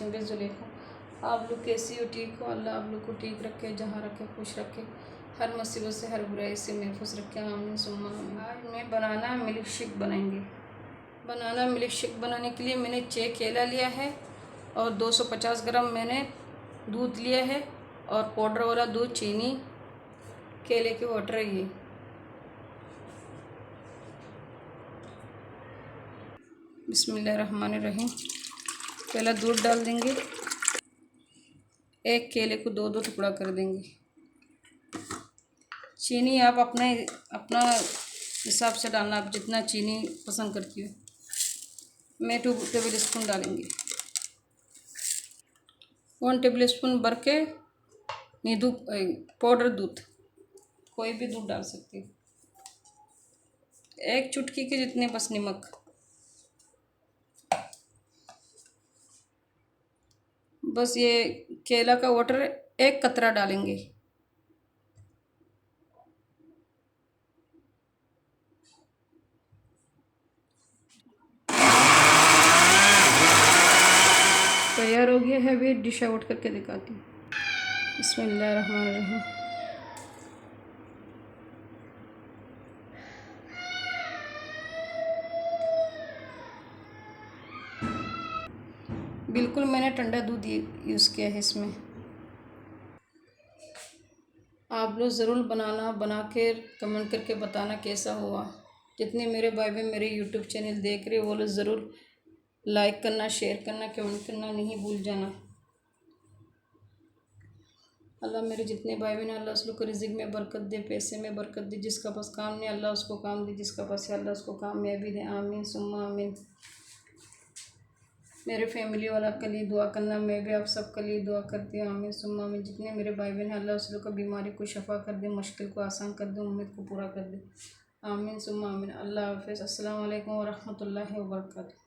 Kitchen पे जुलेखा। आप लोग कैसी हो? ठीक हो? अल्लाह आप लोग को ठीक रखे, जहाँ रखे खुश रखे, हर मुसीबत से हर बुराई से महफूज रखे। आमीन सुम्मा आमीन। आज मैं बनाना मिल्क शेक बनाएंगे। बनाना मिल्क शेक बनाने के लिए मैंने 6 केला लिया है और 250 ग्राम मैंने दूध लिया है और पाउडर वाला दूध, चीनी, केले के वाटर है ये। बिस्मिल्लाहिर्रहमानिर्रहीम। पहला दूध डाल देंगे, एक केले को 2-2 टुकड़ा कर देंगे। चीनी आप अपना हिसाब से डालना, आप जितना चीनी पसंद करती हो। मैं 2 टेबल स्पून डालेंगे। 1 टेबल स्पून भर के नींबू पाउडर दूध, कोई भी दूध डाल सकती हो। 1 चुटकी के जितने बस नमक। बस ये केला का वाटर 1 कतरा डालेंगे। तैयार हो गया है, अभी डिश आउट करके दिखाती हूँ। बिस्मिल्लाहिर्रहमानिर्रहीम। बिल्कुल मैंने ठंडा दूध यूज़ किया है इसमें। आप लोग ज़रूर बनाना, बना के कमेंट करके बताना कैसा हुआ। जितने मेरे भाई बहन मेरे यूट्यूब चैनल देख रहे वो लोग ज़रूर लाइक करना, शेयर करना, कमेंट करना नहीं भूल जाना। अल्लाह मेरे जितने भाई बहन अल्लाह उस लोग को रिज़िक में बरकत दे, पैसे में बरकत दे। जिसका पास काम नहीं अल्लाह उसको काम दे, जिसका पास है अल्लाह उसको कामयाबी दे। आमीन सुम्मा आमीन। मेरे फैमिली वाला के लिए दुआ करना, मैं भी आप सब के लिए दुआ करती हूँ। आमीन सुम्मा आमीन। जितने मेरे भाई बहन हैं अल्लाह उस लोग को बीमारी को शफा कर दे, मुश्किल को आसान कर दे, उम्मीद को पूरा कर दे। आमीन सुम्मा आमीन। अल्लाह हाफ़िज़। अस्सलाम वालेकुम व रहमतुल्लाहि व बरकातुहू।